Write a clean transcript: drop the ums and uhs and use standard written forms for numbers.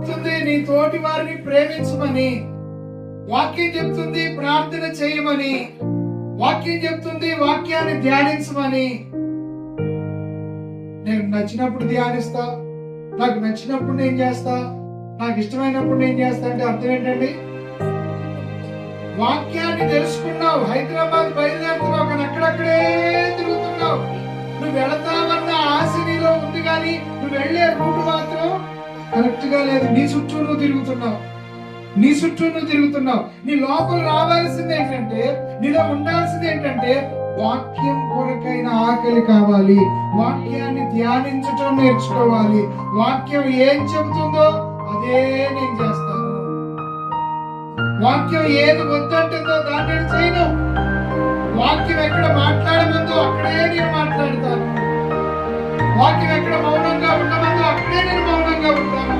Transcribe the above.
నీ తోటి వారిని ప్రేమించమని వాక్యం చెప్తుంది, ప్రార్థన చేయమని వాక్యం చెప్తుంది, వాక్యాన్ని ధ్యానించమని. నేను నచ్చినప్పుడు ధ్యానిస్తా, నాకు నచ్చినప్పుడు నేను చేస్తా, నాకు ఇష్టమైనప్పుడు నేను చేస్తా అంటే అర్థం ఏంటండి? వాక్యాన్ని తెలుసుకున్నావు, హైదరాబాద్ బయలుదేరుతున్నావు కానీ అక్కడక్కడే తిరుగుతున్నావు. నువ్వు వెళతావన్న ఆశ నీలో ఉంది కానీ నువ్వు వెళ్లే రూట్ మాత్రం కరెక్ట్ గా లేదు. నీ చుట్టూ నువ్వు తిరుగుతున్నావు. నీ లోపల రావాల్సింది ఏంటంటే, నీలో ఉండాల్సింది ఏంటంటే వాక్యం కొరకైన ఆకలి కావాలి. వాక్యాన్ని ధ్యానించటం నేర్చుకోవాలి. వాక్యం ఏం చెబుతుందో అదే నేను చేస్తాను. వాక్యం ఏది వద్దంటుందో దాన్ని నేను చేయను. వాక్యం ఎక్కడ మాట్లాడమందో అక్కడే నేను మాట్లాడతాను. వాక్యం ఎక్కడ మౌనంగా ఉండమందో అక్కడే నేను మౌనంగా ఉంటాను.